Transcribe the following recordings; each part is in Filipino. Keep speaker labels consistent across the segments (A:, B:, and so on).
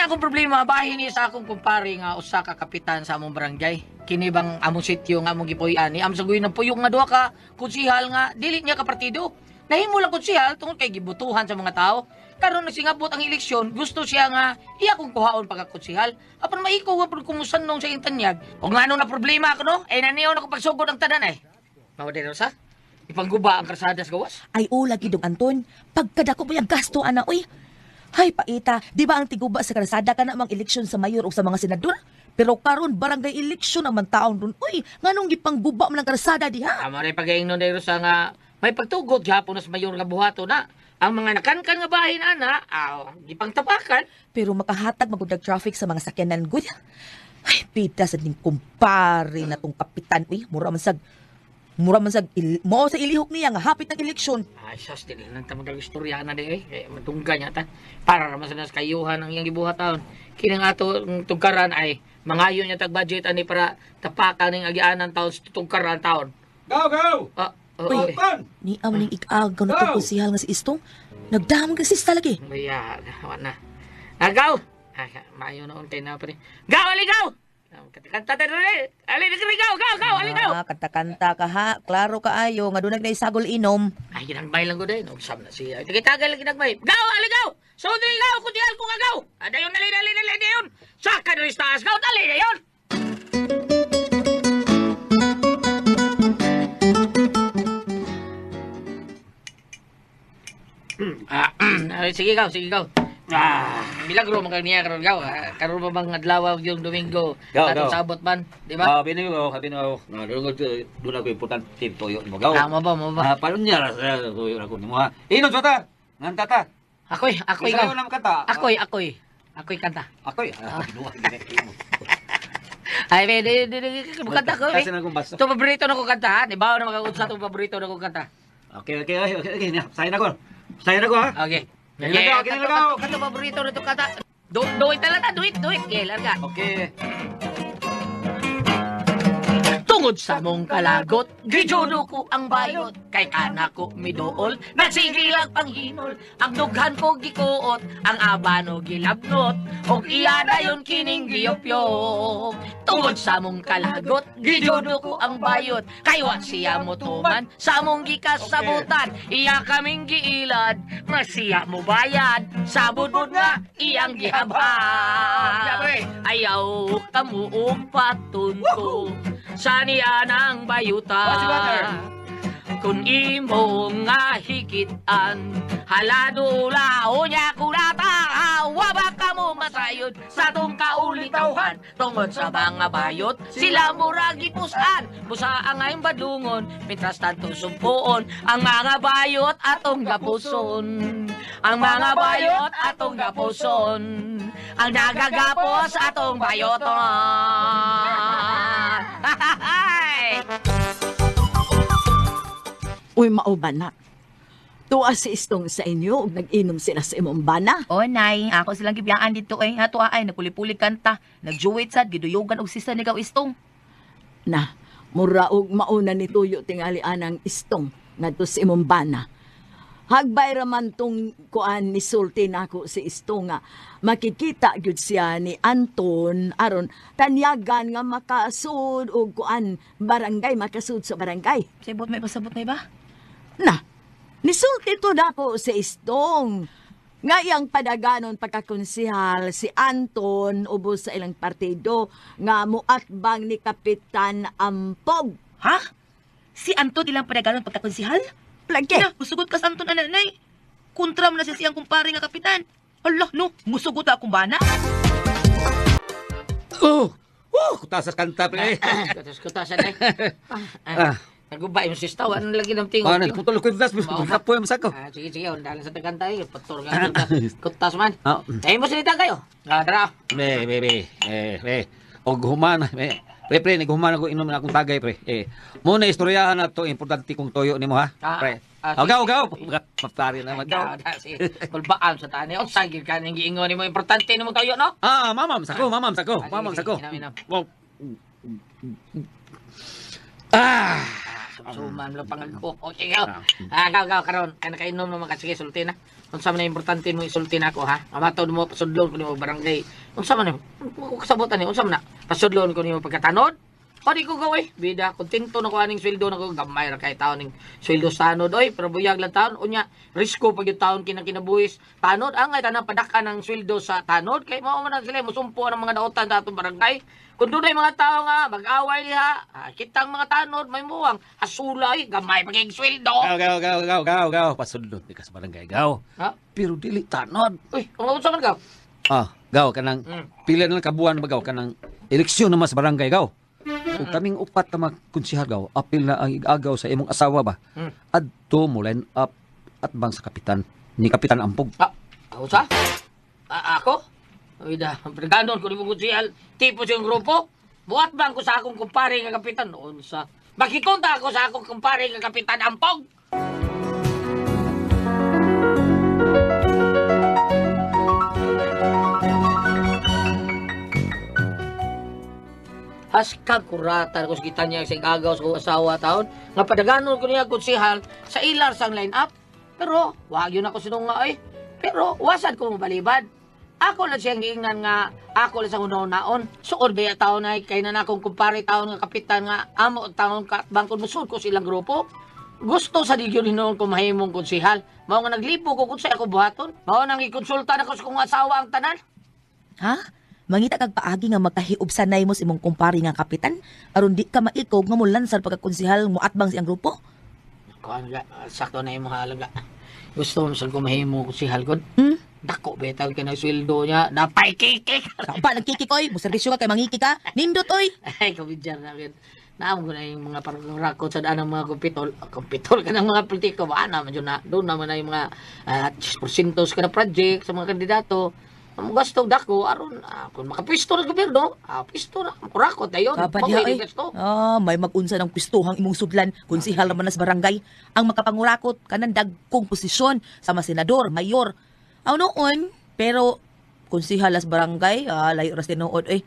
A: na akong problema, bahin niya sa akong kumpare nga usa ka kapitan sa among barangay. Kini bang among sityo nga among gipuy-an ni am saguy ng puyong nga duha ka konsihal nga dili niya ka partido. Nahimo lang konsihal tungod kay gibutuhan sa mga tao. Karon nagsingabot ang eleksyon, gusto siya nga iya kong kuhaon pagka-konsihal. Apan maiko nga pud kumusanong sa intanyag. O ngano na problema ako no? Ay naniyo na ko pagsugod ang tanan eh. Mao din sa ipangguba ang karsadas gawas.
B: Ay ula gidong Anton, pagkadako mo yung gasto ana uy. Hay paita, di ba ang tiguba sa karsada ka na mang eleksyon sa mayor o sa mga senador? Pero karon barangay eleksyon naman taon ron. Uy, nganong gipangguba man ang karsada diha?
A: Amo rin pag-iingnon dahil sa nga may pagtugod gihapon na sa mayor nga buhato na. Ang mga nakankan nga bahin ana, gipang tapakan.
B: Pero makahatag magudag traffic sa mga sakyanan gud. Ay, pita sa ning kumpare na tong kapitan uy, mura man sa mo sa ilihok niya nga hapit ng eleksyon.
A: Ay, sas, din lang tamang istorya na di eh. Matungga niya ta. Para naman sa nas kayuhan ang iyang gibuhat taon. Kinang ato ng tungkaran ay mangayo niya tag-budget ani para tapakan ng agianan taon sa tungkaran taon.
C: Go!
B: Uy, ni amling ikagaw na tong konsihal nga si Istong. Nagdamag kasi talagi.
A: Bayan, wala na. Agaw! Ay, maayo na untay na pa rin. Gaw, aligaw! Kanta tayo rin. Aligaw, gaw, aligaw!
B: Kanta-kanta ka ha. Klaro ka ayo. Nga doon nagsagol inom.
A: Ay, ginagmay lang ko din. Usap na siya. Tagay-tagal lang ginagmay. Gaw, aligaw! So, diligaw, kundihal ko nga gaw! Ada yun, dali yun! Saka na rin taas, gaw, dali na yun! Sige gaw. Milagro man kaniya karon gaw. Karon pa bang adlaw yung Domingo. Atong sabot man, di ba?
C: Bini ko. Doon ako importante toyo mo gaw.
A: Mo ba?
C: Palun niya toyo ako nimo ha. Inon sota. Ngan tata.
A: Ako'y gaw.
C: Isayo nam kanta.
A: Ako'y kanta.
C: Duwa gini mo.
A: Ay, kanta ko.
C: Kasi na kong basta.
A: Ito paborito na ko kanta ha. Ibaw na makakunsa itong paborito na ko kanta.
C: Okay. Sayo na ko ha.
A: Okay.
C: Ginagaw.
A: Kanta paborito na itong kanta. Do it talaga, do it. Okay, larga.
C: Okay.
A: Tungod sa mong kalagot, gijudo ko ang bayot. Kay anak ko midool, nagsigilang panghinol. Ang dughan ko gikuot, ang abano gilabnot. Og iya na yun kining giyopyop. Tungod sa mong kalagot, gijudo ko ang bayot. Kay wa siya mo tuman, sa mong gikasabutan. Iya kaming giilad, masiya mo bayad. Sa budbud nga, iyang gihabhag. Ayaw kamuong patunto. Saniya ng bayuta. Kung imo nga hikitan, haladula o niya kulata. Wabak ka mo masayod sa tong kaulitauhan. Tungod sa mga bayot, sila muragi pusan. Busa ang ayong badungon, mitras tanto sumpuon. Ang mga bayot atong gapuson. Ang mga bayot atong gapuson. Ang nagagapos atong bayoton.
D: Uy, mauban na. Tuwa si Istong sa inyo, nag-inom sila sa imong bana.
B: O nay, ako silang gibiyaan dito ay ato ay nagpuli-puli kanta. Nagjuwit sad giduyugan og sisa ni gaw Istong.
D: Na, mura og mauna ni Tuyo tingali anang Istong ngadto sa imong bana. Hagbay raman tong kuan ni sulti nako si Istong nga makikita gyud siya ni Anton aron tanyagan nga makasud og kuan barangay makasud sa barangay.
B: Sabot may ba?
D: Na, nisulti to nako si Istong. Ngayang padaganon pagkakonsihal si Anton ubos sa ilang partido nga muatbang ni Kapitan Ampog.
B: Ha? Si Anton ilang padaganon pagkakonsihal?
D: Lagi.
B: Na, musugot ka sa Anton anay. Kontra mo na siya siyang kumpare nga kapitan. Allah, no, musugot akong bana.
C: Kutasas kanta pre.
A: Kutasan eh. Nagubay mo si Staw. Ano lagi ng tingog?
C: Nagputol ko yung das. Kapoy mo sako.
A: Sige. Dalan sa tagantay. Pator nga. Kutas man. Eh mo sinita kayo. Dara.
C: Og human. Pre, naghuman ako inom na akong tagay, pre. Muna istoryahan na to, importante kong toyo ni mo, ha? Pre. Agaw. Maptari naman.
A: Kulbaan sa tani. O, sagil ka nang giingon ni mo. Importante ni mo toyo, no?
C: Mamam sako.
A: Suman lang pangagko. Okay, gaw. Gaw, karon. Kana kainom naman ka. Sige, sulti na. Unsa man na importante mo isulti na ako, ha? Amatod mo, pasudlon ko nimo barangay. Unsa man mo kasabutan ni? Unsa man na? Pasudlon ko nimo pagkatanod? O di ko gawin. Bida, kontento na ko aning sweldo na ko. Gamay ra kay taon ning sweldo sa tanod. Oy, pero buyag lang taon. Unya, risko pag yung taon kinabuhis. Tanod, angay tanang padaka ng sweldo sa tanod. Kay mao man sila, musumpo ang mga dautan sa atong barangay. Kung doon ay mga tao nga, mag-away niya, kitang mga tanod, may muwang, hasulay, gamay pagiging sweldo.
C: Gaw. Pasudlon di ka sa barangay, gaw.
A: Ha?
C: Pero dili tanod.
A: Uy, kung sa man ka?
C: Gaw, kanang pila na lang kabuan ba gaw, kanang eleksyon naman sa barangay, gaw. Kung kaming upat na magkonsihal, gaw, apil na ang igagaw sa imong asawa ba, adto mo line up at bang sa kapitan, ni Kapitan Ampog.
A: Ako sa? Ako? Uy da, perganon ko ni mong kunsihal, tipo siyang grupo, buhat bang ko sa akong kumpare nga kapitan noon sa... Makikonta ako sa akong kumpare nga Kapitan Ampog! Haskag kurata ko sa kita niya sa igagaw sa kong asawa taon, nga padaganon ko niya kunsihal sa ilar sang line-up. Pero, wag yun ako sinunga ay. Pero, wasad ko mabalibad. Ako lang siyang giingnan nga, ako lang sa unaon. Suod ba taon ay kay na akong kumpare taon nga kapitan nga, amo taon ka bangkod musud ko silang grupo. Gusto sa digyo ni noon ko mahimong konsihal. Mao nga naglipo ko kung sa ako buhaton. Mao nang ikonsulta na ko sa kong asawa ang tanan.
B: Ha? Mangita kag paagi nga magkahiubsanay mo sa imong kumpare nga kapitan aron di ka maikog nga mulansar pagkakonsihal mo atbang siyang grupo.
A: Kuan nga, sakto na imong halaga. Gusto mo sa kumahimo konsihal gud. Dako betal ka na sweldo niya, napay kikik.
B: Sapa nagkikik oy, mo serbisyo ka kay mangiki ka. Nindot oy.
A: Ay, kabidyan na rin. Naam ko na yung mga parang rakot sa daan ng mga kumpitol. Kumpitol ka ng mga politiko. Ba naman yun na. Doon naman na yung mga porsintos ka na project sa mga kandidato. Ang gasto dako, aron, kung makapwisto na gobyerno, pwisto na. Kurakot na yun.
B: Kapadiya oy. May mag-unsa ng pwistuhang imong sudlan konsihal naman na sa barangay. Ang makapangurakot kanang dagkong posisyon sa mga senador, mayor. Aw noon, pero konsihal as barangay, layo ras tinuod eh.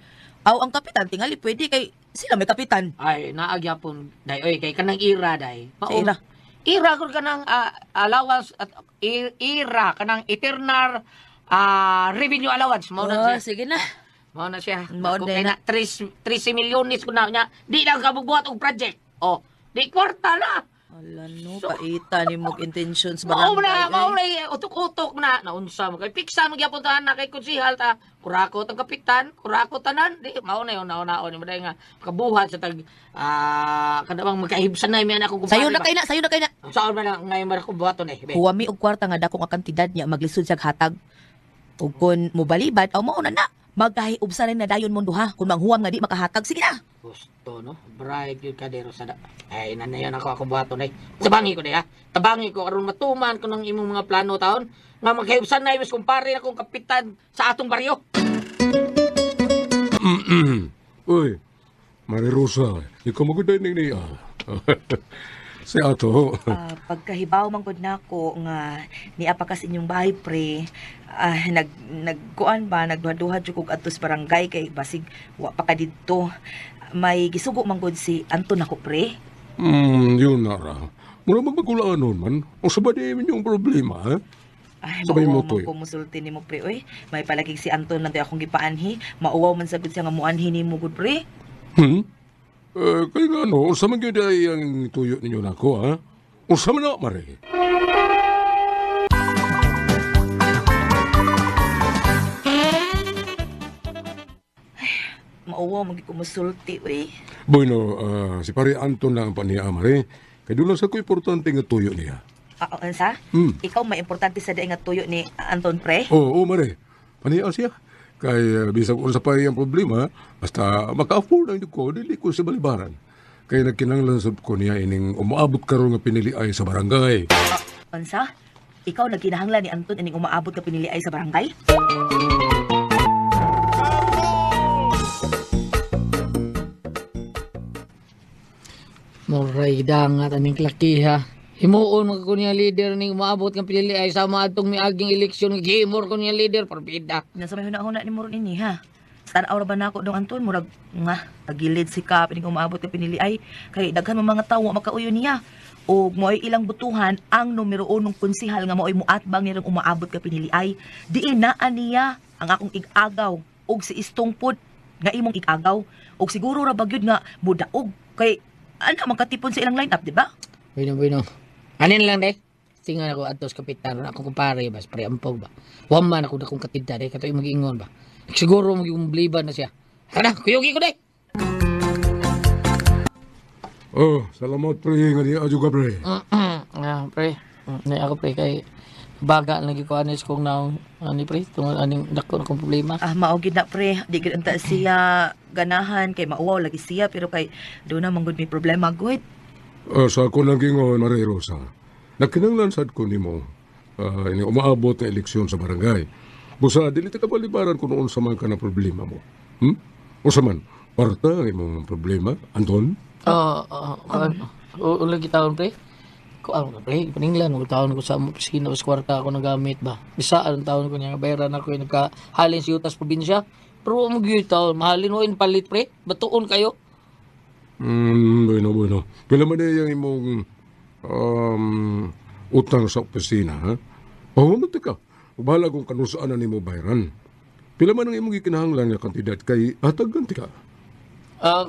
B: Aw ang kapitan tingali pwede kay sila may kapitan.
A: Ay, naagyapon, day. Oy, kay kanang ira, day.
B: Sa ira.
A: Ira ko kanang allowance at ira, kanang eternal revenue allowance. Mao na siya.
B: Sige na.
A: Mao na siya.
B: Mao
A: Kung
B: na.
A: kaya na 13 milyones ko na niya, di lang kabubuhat og project. Oh, di kwarta na.
B: Ala no, paita ni mong intentions
A: Mao
B: barangay.
A: na, utok-utok na. Naunsa mo kay piksa mo gyapon tanan na kay konsihal ta. Kurakot ang kapitan, kurakot tanan. Di mao na yon naon ni maday nga kabuhat sa tag kadawang magkaibsan na mi anak ko
B: Sayo na kay na.
A: Saan man na ngay mar ko buhaton eh.
B: Huwami og kwarta nga dakong ang kantidad niya maglisod siya hatag. Ug kun mobalibad aw mao na magkahiubsan na dayon mo duha kun manghuwam nga di makahatag sige na.
A: Gusto no, bright yun kadero sa ay nanayon ako buhaton eh. Tabangi ko ha. Tabangi ko aron matuman ko ng imong mga plano taon nga magkaibsan na iwas kumpare akong kapitan sa atong baryo.
E: Uy, Maria Rosa, ikaw maguday ning niya. Si ato.
B: Pagkahibaw man gud nako nga niya pa kas inyong bahay pre nagkuan ba nagduha-duha jud kog adto sa barangay kay basig wa pa ka didto may gisugo man gud si Anton nako pre.
E: Yun na ra. Mura magbagulaan nun man. O sabay din yung problema, ha?
B: Ay,
E: Sabay mo
B: mauwaw
E: to,
B: man ko musulti ni mo pre oy. May palagig si Anton nanti akong gipaanhi. Mauwaw man sagud siya nga muanhi ni mo gud pre.
E: Kaya nga no, sa man yun ay ang tuyo ninyo na ako, ha? O sa man na, Mare?
B: Mauwaw man ko musulti oy.
E: Bueno, si Pare Anton na ang paniya, Mare. Kaya doon lang sa ko importante nga tuyo niya.
B: Ansa? Ikaw may importante sa daing nga tuyo ni Anton pre?
E: Oo, Mare. Paniya siya. Kaya bisag unsa pa ang problema, basta maka-afford ang ko, dili ko sa balibaran. Kaya nagkinanglan sab ko niya ining umaabot karon nga piniliay sa barangay.
B: Ansa? Ikaw nagkinahanglan ni Anton ining umaabot ka piniliay sa barangay?
A: Moray dangat aning klakiha. Himuon mga ko niya leader ning umaabot ng pinili ay sa mga atong miaging eleksyon. Gimor ko niya leader, parbida.
B: Nasa may hunahuna ni Moron ini ha? Tanaw ra ba na ako dong Anton, murag nga, tagilid si Kap, ining umaabot ka pinili ay, kay daghan mga tao makauyo niya. O mo'y ilang butuhan, ang numero 1 konsihal nga mo'y muatbang nirang umaabot ka pinili ay, diin naan niya ang akong igagaw, og si Istong pod, nga imong igagaw, og siguro ra bagyod nga mudaog, kay, ana magkatipon sa ilang lineup, di ba?
A: Bueno. Anin lang de. Tingan ako atos kapitan ako kumpare bas pre ampog ba. Waman ako dakong katidda de kato mag-ingon ba. Siguro mag-umbliban na siya. Kada, kuyugi ko de.
E: Oh, salamat pre nga di ajuga pre.
A: Pre. Ni ako pre kay baga lagi ko anis kong naong ani pre tungod aning dako na kong problema.
B: Mao gid na pre, di gid anta siya ganahan, kay mauwaw lagi siya, pero kay doon na manggod may problema, good.
E: Sa ako nang gingon, Maria Rosa, nakinanglan sad ko nimo ini umaabot na eleksyon sa barangay. Busa, dili ka balibaran kung noon sa man ka na problema mo. O sa man, parta ang imong problema, Anton?
A: Lagi taon pre. Ano pre, paninglan, taon ko sa opisina sa kwarta ako nagamit ba. Bisa ang taon ko niya, bayaran ako yung nagkahalin sa Yutas probinsya. Pero mag-yun taon, mahalin mo in palit pre, batuon kayo.
E: Bueno. Pila man na yung imong utang sa opisina, ha? Pahumat ka. Bahala kung kanusaan na nimo bayaran. Pila man ang imong gikinahanglan nga kantidad kay hatag ganti ka.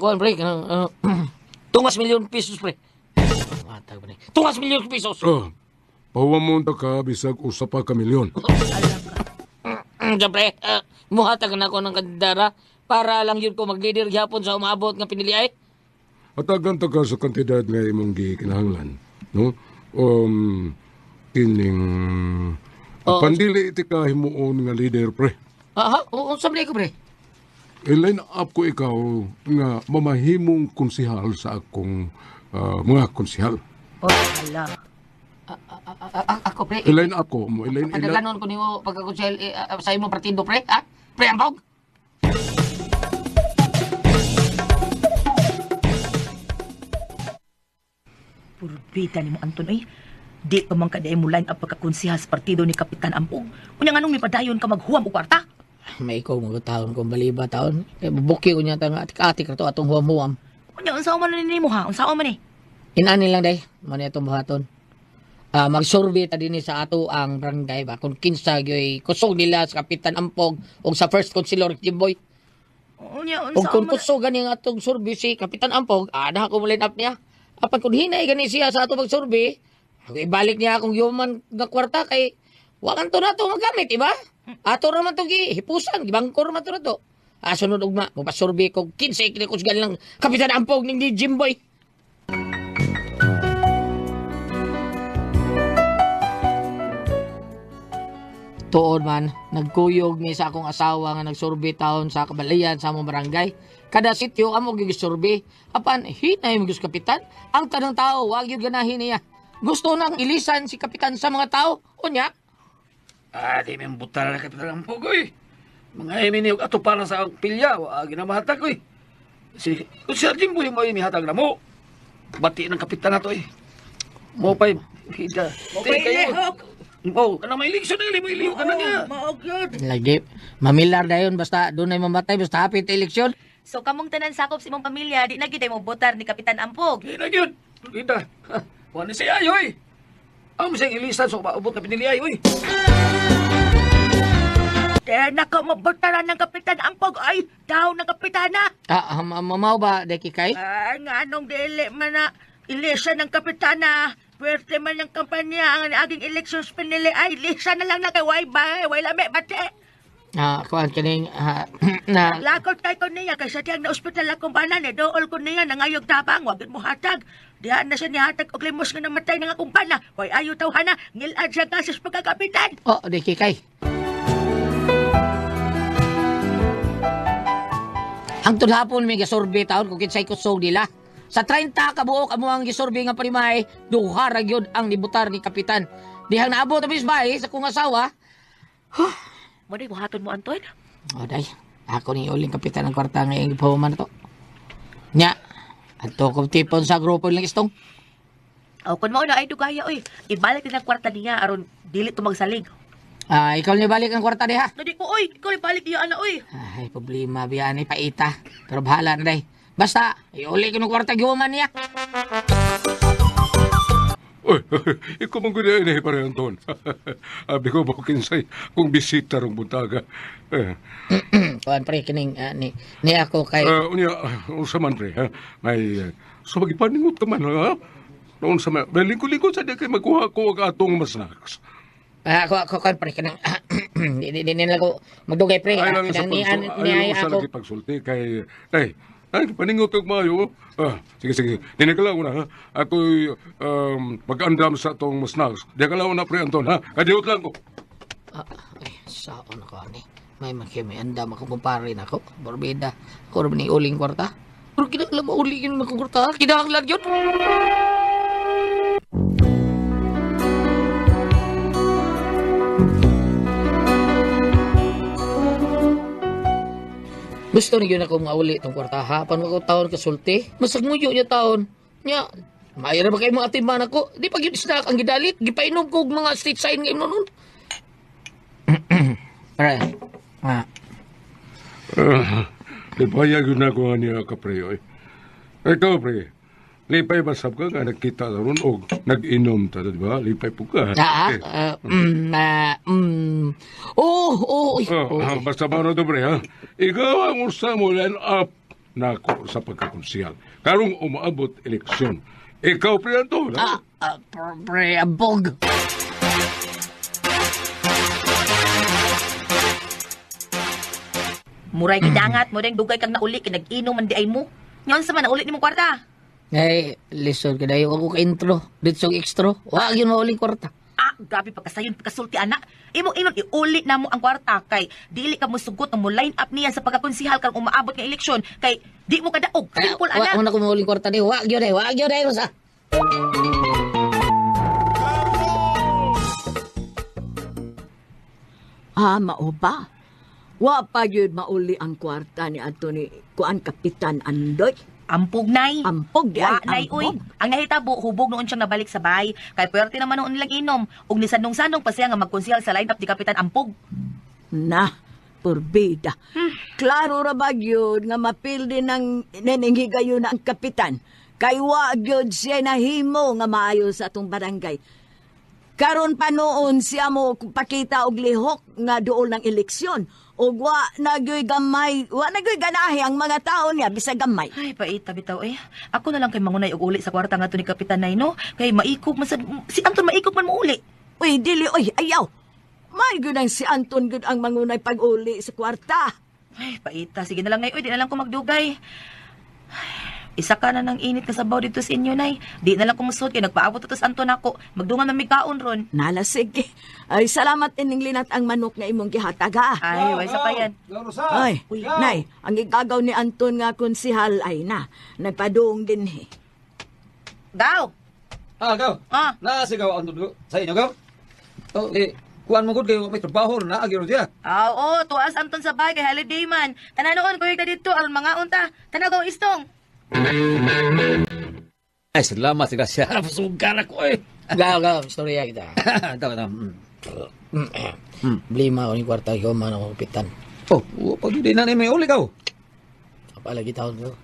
A: Kuhan pre, tungas milyon pesos pre. Hatag pre. Tungas milyon pesos.
E: Pahuwa mo ka bisag usa pa ka milyon.
A: Diyan pre, muhatag na ako ng kandidara para lang yun ko mag-leader gyapon sa umaabot nga piniliay.
E: Hatagan ta ka sa kantidad nga imong gikinahanglan, no? Kining pandili iti ka himuon nga leader pre.
A: Sabi ko pre.
E: I-line up ko ikaw nga mamahimong konsihal sa akong mga konsihal.
B: Ala.
A: Ako pre.
E: I-line up ko mo.
A: Adaganon ko nimo pagkakonsyel sa imong partido pre, ha? Pre ambog.
B: Purbita ni mo Anton ay, di pa man kada mo line up pagkakonsiha sa partido ni Kapitan Ampog. Unya nganong may padayon ka maghuwam og kwarta?
A: May ikaw mga taon kung baliba taon. Kaya bubuki ko niya nga atik-atik na to atong huwam-huwam.
B: Unya unsa man ni mo ha? Unsa man ni?
A: Inani lang day, man itong buhaton. Mag-survey ta din sa ato ang barangay ba kung kinsa gyoy kusog nila sa Kapitan Ampog o sa first councilor Jimboy.
B: Unya
A: O kung kusog gani nga atong survey si Kapitan Ampog, ada ko mo line up niya. Apan kung hinay gani siya sa ato mag-survey, ibalik niya akong human nga kwarta kay wakan to na to magamit, iba? Ato naman to hipusan, gibangkor naman to na to. Sunod ugma, mapasurvey ko 15 kinikusgan lang Kapitan Ampog ning di Jimboy. Tuod man, nagkuyog mi sa akong asawa nga nagsurvey taon sa kabalayan sa among barangay. Kada sityo amo gisurvey. Apan hinay mo Kapitan, ang tanang tao wag gyud ganahin niya. Gusto nang ilisan si Kapitan sa mga tao. Unya?
C: Di may butal na Kapitan Ampog, oy. Mga iminiyog ato para sa pilya, ginamahatag, oy. Si Jimboy mo imihatag na mo. Bati ng Kapitan na to, eh. Mo pa'y, hida. Mo pa'y kayo. Oh, kanang may eleksyon na, iliw ka na niya.
A: Lagi, mamilar dayon basta doon ay mamatay basta hapit eleksyon.
B: So kamong tanan sakop sa imong pamilya, di na gid mo botar ni Kapitan Ampog.
C: Di na yun. Kita. Wala siya, oy. Ang masayang ilisan sa maabot na piniliay, oy.
B: Nako mo botaran ng Kapitan Ampog ay daw ng Kapitana.
A: Mamaw ba, Deki Kay?
B: Nga anong dili man na ilisa ng Kapitana. Pwerte man yung kampanya ang aging elections pinili ay lisa na lang na kay way lame bate.
A: Kuan kaning na
B: Lakot kay ko niya kay sa tiyang na ospital akong banan dool ko niya nangayog tabang wag mo hatag. Diyan na siya nihatag og limos nga namatay ng akong bana. Hoy ayo tawhana ngilad siya kasos pagkakapitan.
A: Deki Kay. Ang tudhapon may gasurvey taon kung kinsay kusog nila. Sa 30 kabuok amo ang gisurvey nga parimay, duha ra gyud ang nibutar ni Kapitan. Dihang naabot ang bisbay sa kong asawa.
B: Mo di buhaton mo Anton?
A: Day, ako ni uling Kapitan ng kwarta ngayong ipahuman na to. Nya, ato ko tipon sa grupo lang Istong.
B: Kun mao na ay dugaya oy, ibalik din ang kwarta niya aron dili to magsalig.
A: Ikaw niya balik ang kwarta diha.
B: Dadi ko, oy. Ikaw ibalik niya, ana, oy.
A: Ay, problema biya ni paita. Pero bahala na day. Basta, iuli ko ng kwarta giwaman niya.
E: Oy, ikaw mong gunayan eh, pare Anton. Abi ko ba kinsay kung bisita rong buntaga.
A: Kuan pre kining ni ako kay
E: Unya, unsa man pre, ha? May, so magipaningot ka man, ha? Noon sa may, lingkod-lingkod sa di kay magkuha ko ang atong masnaks.
A: ako kan pre kinang di nila ko magdugay pre.
E: Ay lang sa
A: Ni
E: sa
A: ako.
E: lagi pagsulti kay, ay, paningot og maayo. Sige. Dinigalaw na, ha? Ako'y mag-andam sa itong masnaks. Dinigalaw na, pre Anton, ha? Kadiot lang ko.
A: Ay, saon ako ani. May makimi andam ako kumpare na ako. Borbida. Ako rin ni uling kwarta. Pero kinahanglan mauli yun ng kwarta. Kinahanglan yun. Gusto niyo na akong mauli itong kwartaha. Paano ako taon kasulti? Masagmuyo niya taon. Nya, mayroon ba kayo mga atiman ako? Di pag yun snack ang gidalit. Gipainom ko og mga street sign ngayon nun. Pre,
E: Lipayag yun na ko nga niya ka, pre, oy. Ikaw, pre, lipay basab ka nga nagkita na ron o nag-inom ta, di ba? Lipay po ka. Basta ba na to, pre, ha? Ikaw ang usa mo line up na ako sa pagkakonsyal. Karong umaabot eleksyon. Ikaw, pre, Anton, ha?
A: pre, abog.
B: Muray gidangat, muray dugay kang nauli, kinag-inom man di ay mo. Ngayon sa man, nauli ni mo kwarta.
A: Ay, listen ka dayo ako ka-intro. Dito sa extra. Wag yun mauling kwarta.
B: Grabe pagkasayon, pagkasulti, anak. Imong iuli na mo ang kwarta kay dili ka mo sugot ang mo line up niya sa pagkakonsihal kang umaabot ng eleksyon kay di mo kadaog. Simple, anak.
A: Wag na ko mauling kwarta dayo. Wag yun Rosa.
D: Mao ba? Wa pa yun mauli ang kwarta ni Anthony kuan Kapitan Andoy.
B: Ampog, nay.
D: Ampog, di
B: Wa,
D: ay
B: nay, uy.
D: ampog.
B: Ang nahitabo, hubog noon siyang nabalik sa bahay. Kay pwerte naman noon nilang inom. Ug ni sanong-sanong pa siya nga magkonsihal sa line-up ni Kapitan Ampog.
D: Na, purbida. Klaro ra ba yun nga mapildi ng nenenghigayon na ang kapitan. Kay wa gyud siya nahimo nga maayo sa atong barangay. Karon pa noon siya mo pakita og lihok nga duol ng eleksyon. Og wa nagyoy gamay, wa nagyoy ganahe ang mga tao niya bisag gamay.
B: Ay, paita bitaw eh. Ako na lang kay mangunay og uli sa kwarta nga to ni Kapitan Nay, no? Kay maikog man si Anton maikog man mo uli.
D: Uy, dili, uy, ayaw. May gunang si Anton gud ang mangunay pag-uli sa kwarta.
B: Ay, paita. Sige na lang ngay. Uy, di na lang ko magdugay. Ay, isa ka na ng init ka sabaw dito sa inyo, Nay. Di na lang kumusod kay nagpaabot ito sa Anton ako. Magdungan na may kaon ron.
D: Nala, sige. Ay, salamat ining linat ang manok nga imong gihatag, ha?
B: Ay, way sa pa yan.
D: Ay, Nay, ang igagaw ni Anton nga konsihal ay na. Nagpadoong din, he.
B: Gaw!
C: Gaw. Nasigaw ang dugo sa inyo, gaw. Kuhan mo gud kayo may trabaho na agiro diya.
B: Oo, tuas Anton sa bahay kay holiday man. Tananoon ko yung dito, aron mga unta. Tanagaw istong.
C: Ay, salamat, grasya. Pasugan ako eh.
A: Gaw, istorya kita.
C: Tama.
A: Blima ko ni kwarta ko man ako kapitan.
C: Pag hindi na may uli, gaw.
A: Apalagi taon ko.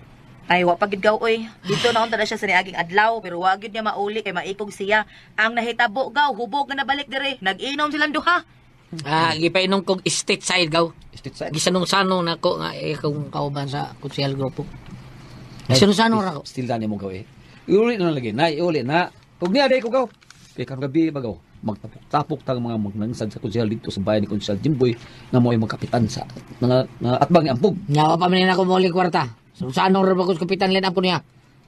B: Ay, wapagid gaw, oy. Dito na unta na siya sa niaging adlaw, pero wagid niya mauli kay maikog siya. Ang nahitabo gaw, hubog na nabalik dire. Nag-inom silang duha.
A: Gipainom kog state side gaw.
C: State side.
A: Gisanong-sanong nako nga akong kauban sa konsyal grupo. Gisanong-sanong ra ko.
C: Still dani mo gaw eh. Iuli na lagi. Iuli na. Huwag niya, day ko gaw. Kaya karong gabi ba gaw. Magtapok-tapok tang mga magnansad sa konsyal dito sa bayan ni Konsyal Jimboy nga mo ay magkapitan sa nga atbang ni Ampog.
A: Nyawa pa man ako mauling kwarta. So sanong ra ba ko kapitan len apo niya?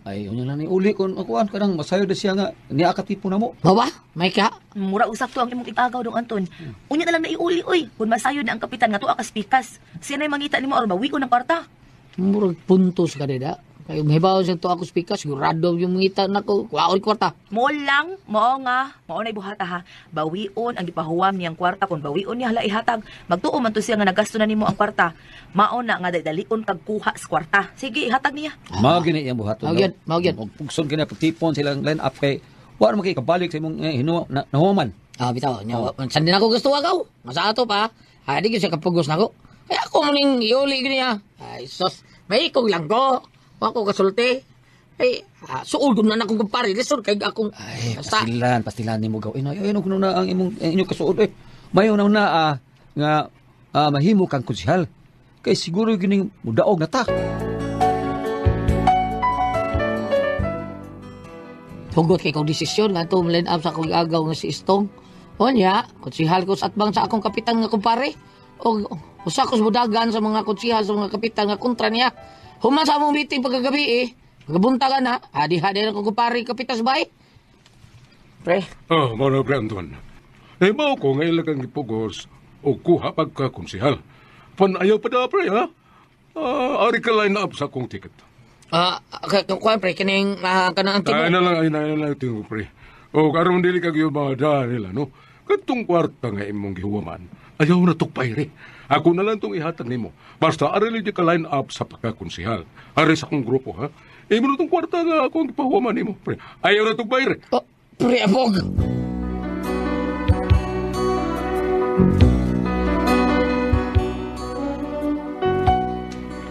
C: Ay, unya na ni uli kon akuan kanang masayo na siya nga niya katipo na mo.
A: Bawa, may ka.
B: Mura usak to ang imong itagaw dong Anton. Unya na lang na iuli, oy. Kung masayo na ang kapitan nga to akas pikas. Siya na mangita nimo aron mawi ko ng kwarta.
A: Murag puntos ka dida. Kay mahibaw sa to ako speaker, sigurado yung ngita nako, waon kwarta.
B: Mo lang, mao na ibuhata ha. Bawion ang gipahuwam niyang kwarta kung bawion niya hala ihatag. Magtuo man to siya nga nagasto na nimo ang kwarta. Mao na nga dalion kag kuha sa kwarta. Sige, ihatag niya.
C: Mao gini iyang buhaton.
A: Mao gyud.
C: Pugson kina pagtipon silang line up kay wa na makikabalik sa imong hinuwa na nahuman.
A: Bitaw, nya san din ako gusto agaw. Masa ato pa. Di ko siya kapugos nako. Kaya ako muning iuli gini ha. Ay sos, may ikog lang ko. Ako kasulti. Ay, suod na nako kumpare. Lisod kay akong
C: Ay,
A: basta.
C: pastilan nimo gaw. Ayun kuno na ang inyong kasuod eh. Mayo na nga mahimo kang konsihal. Kay siguro gining mudaog na ta.
A: Tugot kay kong desisyon nga ito line up sa akong agaw nga si Istong. O niya, konsihal ko sa atbang sa akong kapitan nga kumpare. O usa ko budagan sa mga konsihal sa mga kapitan nga kontra niya. Human sa among meeting pagkagabi pagkabuntagan na, hadi-hadi na kong kumpare kapitas bay. Pre,
E: Mano pre Anton. Mao ko nga ilagang gipugos o kuha pagkakonsihal. Panayaw pa da pre ha? Ari ka line up sa akong ticket.
A: kuhan pre, kining kanang antimo.
E: Ay na lang tingog pre. O karon dili ka gyud mga nila no. Katong kwarta nga imong gihuwaman. Ayaw na tukpay re. Ako na lang tong ihatag nimo. Basta ari ka line up sa pagkakonsihal. Ari sa akong grupo ha. Imo na tong kwarta nga akong gipahuwaman nimo pre. Ayaw na tukpay re.
A: Pre, abog.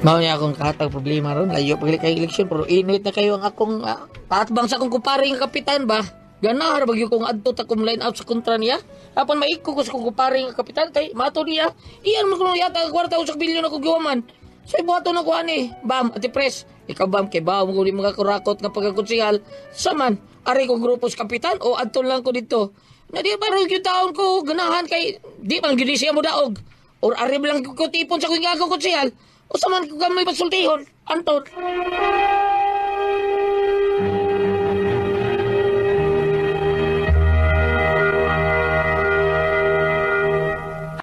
A: Mao niya akong kahatag problema ron. Layo pagli kay eleksyon pero init na kayo ang akong paatbang sa akong kumpare nga kapitan ba. Ganahan ba gyud kong adto ta kong line out sa kontra niya. Apan maiko ko sa akong kumpare nga kapitan kay mato niya. Iyan mo kuno yata ang kwarta usak bilyon ako giwaman. Sa ibuhato na ko ani. Bam, Ate Pres. Ikaw bam kay ba mo mga kurakot nga pagkakonsihal. Saman, ari ko grupo sa kapitan o adto lang ko dito. Na di ba rin yung taon ko ganahan kay di man gyud siya mo daog. Or ari lang ko tipon sa kong gagawin konsihal. O saman ko gamay pasultihon, Anton.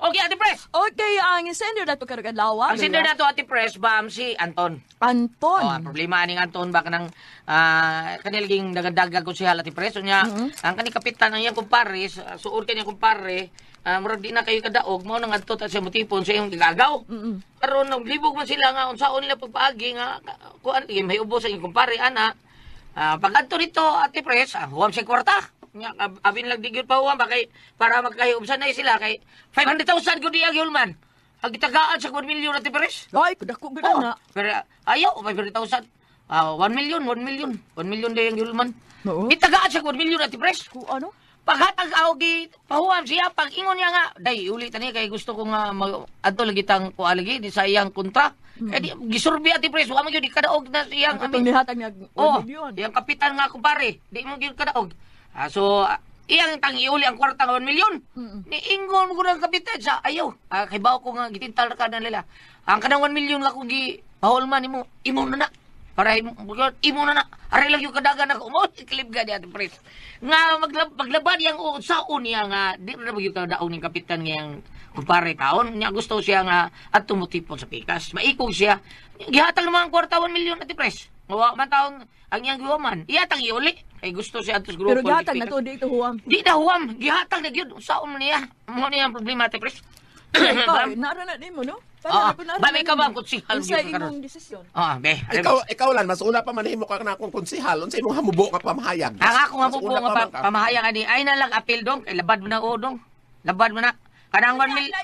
A: Okay, Ate Pres.
D: Okay, ang sender na to karag adlaw.
A: Ang sender na to, Ate Pres, bam, si Anton.
D: Anton.
A: Ang problema aning Anton ba kanang kaniliging dagadagag ko siya Ate Pres. Unya, ang kani kapitan ang iyang kumpare, suod kanya kumpare, murag di na kayo kadaog, mo nang adto ta siya motipon sa iyong gigagaw. Karon naglibog man sila nga unsaon nila pagpaagi nga kuan may ubos sa iyong kumpare ana. Pag adto dito Ate Pres, huwam siya kwarta. Nya abin lang digid pa huwam ba kay para magkahiubsan na sila kay 500,000 gud iya gyulman. Ang gitagaan sa 1 milyon Ate Pres.
D: Ay, kudako gud na.
A: Pero ayaw 500,000. 1 million, 1 million. 1 million day ang gyulman.
D: Oo.
A: Itagaan sa 1 million Ate Pres.
D: Ku ano?
A: Paghatag gi pahuwam siya pag ingon niya nga day uli tani kay gusto ko nga adto lagi tang kualagi di sa iyang kontra. Kay di gisurbi Ate Pres wa man gyud kadaog na iyang
D: Ang nihatag nga 1 million.
A: iyang kapitan nga kumpare, di mo gyud kadaog. So iyang tang iuli ang kwarta nga 1 million. Ni ingon mo ng kapitan sa ayaw. Kay bawo ko nga gitintal ka na nila. Ang kanang 1 million la ko gi pahulman nimo imo na na. Para imo na na. Aray lang yung kadagan ako. Mo iklib ga di Ate Pres. Nga paglabad yang saon niya nga di na magyud daog ning kapitan ngayang kumpare taon. Nya gusto siya nga at tumutipon sa pikas. Maikog siya. Gihatag naman ang kwarta 1 million Ate Pres. Wa man taong ang iyang giwaman. Iyatang iuli. Kay gusto siya atos grupo.
D: Pero gihatag na to dito huwam.
A: Di na huwam. Gihatag na gyud. Saon niya. Mo niya ang problema Ate Pres.
D: Ikaw, narana nimo no?
A: Ba may ka ba kutsihal
D: Sa
A: gyud ka
D: imong desisyon.
A: be.
F: Ikaw lang, mas una pa manhimo ka na akong konsihal. Unsa imong hamubo ka pamahayag.
A: Ang ako nga
F: Mas
A: po
F: una
A: nga
F: pa man ka.
A: pamahayang ani ay na lang apil dong. Kay labad mo na o dong. Labad mo na. Kanang 1 million.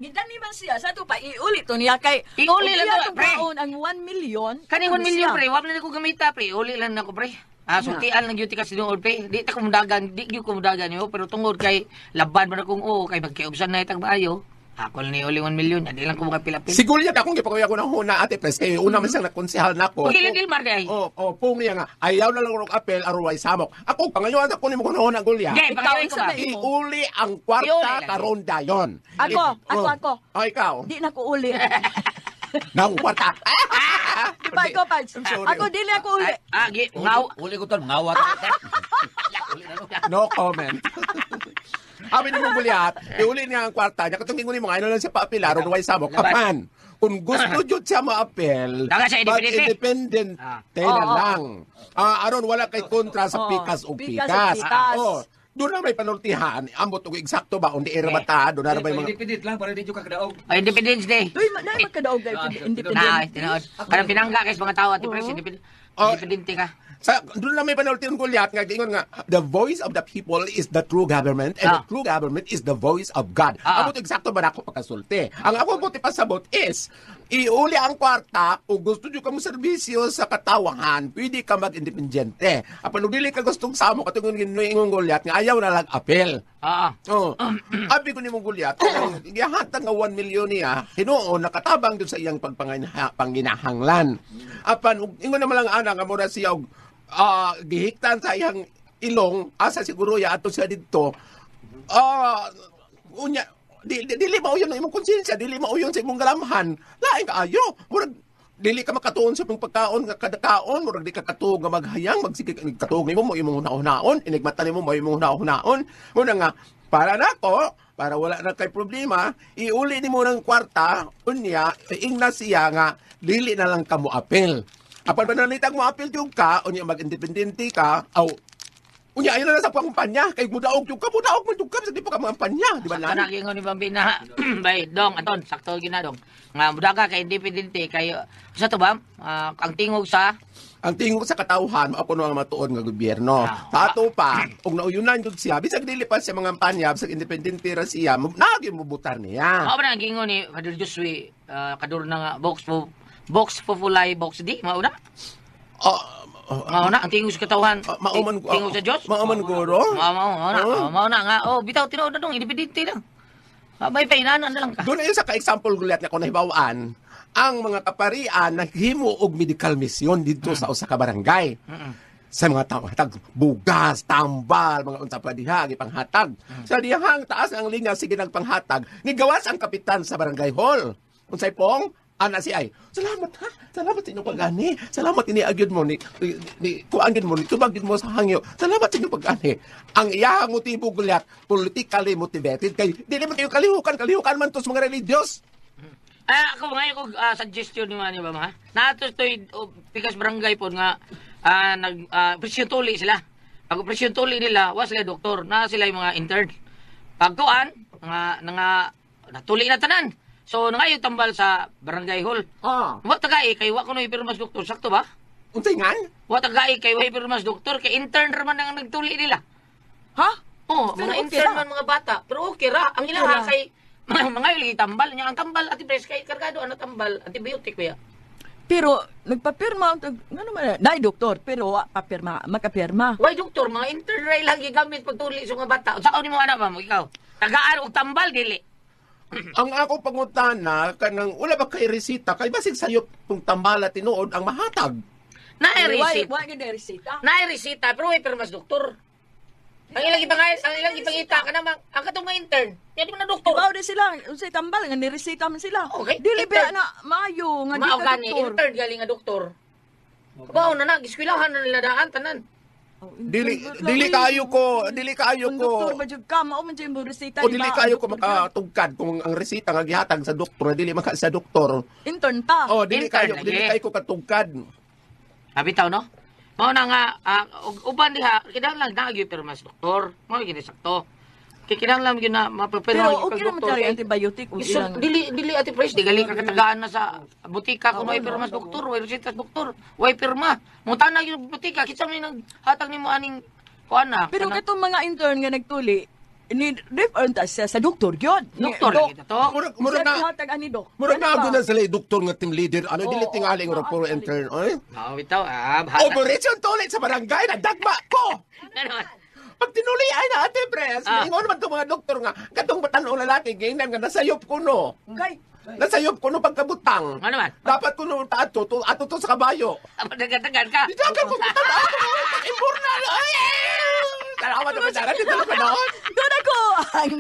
D: Gidan ni man siya sa to pa iuli to niya kay
A: Iuli lang to,
D: to
A: pre.
D: baon ang 1 million.
A: Kaning 1 million pre, wa na ko gamita pre. Uli lang nako pre. Sultian lang duty kasi noon pre. Di ta kumudagan, di gyud kumudagan yo pero tungod kay labad man akong kay magkiubsan na itag maayo. Ako ni uli 1 million, di lang ko mga pilapil.
F: Siguro yan akong gipakuya ko ng huna, Ate Pres. Kaya una man siyang nakonsihal na ako.
A: Okay, Dilmar day.
F: Pung niya nga. Ayaw na lang ng apel, aruway samok. Ako, pangayon ako ni mo ko ng huna, Gulya.
A: Gay, pagkawin ko ba?
F: Iuli ang
A: Iuli
F: kwarta
A: lang.
F: karon dayon.
D: Ako.
F: Ikaw.
D: Di na ko uli.
F: Nang kwarta.
D: Di ba ikaw, Pads?
F: I'm sorry.
D: Ako dili ako uli.
C: Uli ko ton ngawat.
F: No comment. Amin naman Gulyat, iuli niya ang kwarta niya. Katong ingon mo nga, ano lang siya paapila, aruway samok. Apan, kung gusto jud siya maapel,
A: Daga siya
F: independent na lang. Aron wala kay kontra sa pikas o
D: Pikas
F: pikas.
D: o pikas.
F: Doon na may panultihan, ambot og eksakto ba, undi era mata, doon na may mga...
C: Independent lang para di ka kadaog.
A: Independence Day.
D: Uy, na magkadaog dahil
A: Na,
D: independent.
A: tinood. Karang pinangga kay mga tao Ate Pres, independent.
F: Oh.
A: Independente ka.
F: Doon lang may panultihan Goliath nga, gingon nga, the voice of the people is the true government and the true government is the voice of God. Amo eksakto ba na ako pagkasulti? Ang ako buti pasabot is, iuli ang kwarta, kung gusto nyo ka mo serbisyo sa katawangan, pwede ka mag-independente. Apan dili ka gustong samo, katong ingon Goliath, nga ayaw na lang apel. Oh. Abi ko ni mong Goliath, gihatag nga 1 million niya, hinuon, nakatabang dun sa iyang pangginahanglan. Apan, ingon naman lang ana, nga muna siya, gihiktan sa iyang ilong, asa siguro ya ato siya dito, unya, dili mauyon ang imong konsensya, dili mauyon sa imong galamhan, laing kaayo, murag, dili ka makatuon sa imong pagkaon, nga kadakaon, murag di ka katuog nga maghayang, magsige katuog nimo mo imong hunaon, inigmata nimo mo imong hunaon, muna nga, para nako, para wala na kay problema, iuli nimo ng kwarta, unya, ingna siya nga, dili na lang ka mo apel. Apan pananitag mo apil yung ka, unya mag-independente ka, unya ayun na sa pangkampanya, kay mudaog yung ka, mudaog mo yung ka, di pa ka mangampanya, di ba na?
A: Sakto na gingon ni Bambina, bay, dong, aton, sakto ginadong. Nga, mudaga kay independente, kay, sa to ba, ang tingog sa,
F: Ang tingog sa katawhan, ako ang matuod nga gobyerno. Tato pa, kung nauyunan yun siya, bisag dilipas siya mga kampanya, bisag independente ra siya, naging mubutar niya.
A: Mao ba na gingon ni Kadir Joshua, kadur na nga, box Fufulay, box D, mauna? Mauna, ang tingog sa katawan, tingog sa Diyos?
F: Maaman guro?
A: Mauna nga, bitaw, tinood na dong, independente lang. May painanan na lang ka.
F: Doon na yun sa ka-example gulat nga kung nahibawaan, ang mga kaparian naghimo og medical mission dito sa usa ka barangay. Sa mga hatag bugas, tambal, mga unsa pa diha gipanghatag. Sa dihang taas ang linya sige nagpanghatag, ni gawas ang kapitan sa barangay hall. Unsay pong ana si ay. Salamat ha. Salamat sa inyong pag-ani. Salamat ini agyud mo ni kuangin mo ni tubagin mo sa hangyo. Salamat sa inyong pag-ani. Ang iyahang motibo gulat, politically motivated kay dili man kayo kalihukan man tos mga religious.
A: Ako ngayon ko suggestion ni ba ma? Nato to'y pikas barangay po nga presyon tuli sila. Pag presyon tuli nila, was sila doktor, na sila yung mga intern. Pagkuan, nga natuli na tanan. So nangayo tambal sa barangay hall. Wa tagay kay wa kuno ipirmas doktor, sakto ba?
F: Unsay ngan?
A: Wa tagay kay wa ipirmas doktor kay intern man ang nagtuli nila.
D: Ha?
A: Mga
D: okay
A: intern
D: ra.
A: man mga bata. Pero okay ra, ang ilang kay mga lagi tambal niya ang tambal at pres kay kargado ano tambal antibiotic ba ya.
D: Pero nagpapirma ngano man nay doktor pero wa papirma makapirma.
A: Why doktor mga intern ray lagi gamit pagtuli sa mga bata. Sa ni mo ana ba mo ikaw? Tagaan og tambal dili.
F: Ang ako pangutana kanang wala ba kay resita kay basig sayop tong tambala tinuod ang mahatag.
A: Naay
D: Wa gid resita.
A: Naay resita pero way permas doktor. Ang ilang ipangita ka naman ang katong mga intern. Yan mo na doktor.
D: Ibaw din sila unsay tambal nga niresita man sila.
A: Okay.
D: Dili
A: Intern.
D: ba na maayo nga di
A: Mao
D: ka
A: gani
D: doktor.
A: intern galing nga doktor. Kabaw na giskwelahan na nila daan tanan.
F: Dili kaayo ko
D: Kung doktor ba jud ka mao man jud mo resita.
F: o dili kaayo ko makatugkad kung ang resita nga gihatag sa doktor dili maka sa doktor.
D: intern ta.
F: Dili
A: Intern
F: kayo
A: lagi.
F: ko katugkad.
A: Habitaw no? Mao na nga uban diha kinahanglan na gyud permas doktor. Mao gini sakto. Kay kinahanglan gyud na mapapirma
D: Pero okay naman tari antibiotic o ilang.
A: Dili ati price di galing ka katagaan na sa butika kung may pirmas doktor, way resita doktor, way pirma. Mutan na yung butika kitsa may naghatag nimo aning kuan na.
D: Pero katong mga intern nga nagtuli ni refer ta siya sa doktor gyud.
A: doktor lagi to.
F: Murag na
D: hatag ani dok.
F: murag na na sila doktor nga team leader. Ano dili tingali nga puro intern. Oy.
A: Mao bitaw
F: Operation toilet sa barangay nagdagma ko. Pag tinuli ay na ate pres, ingon man to mga doktor nga katong batan-o lalaki gingnan nga nasayop ko no.
D: Kay
F: Nasayop ko no pagkabutang.
A: Ano man?
F: Dapat ko no ato to sa kabayo.
A: Dagan ka.
F: Di dagan ko butang ako. Impurnal. Ay! Salamat sa pagdaran dito na noon.
D: doon ako ang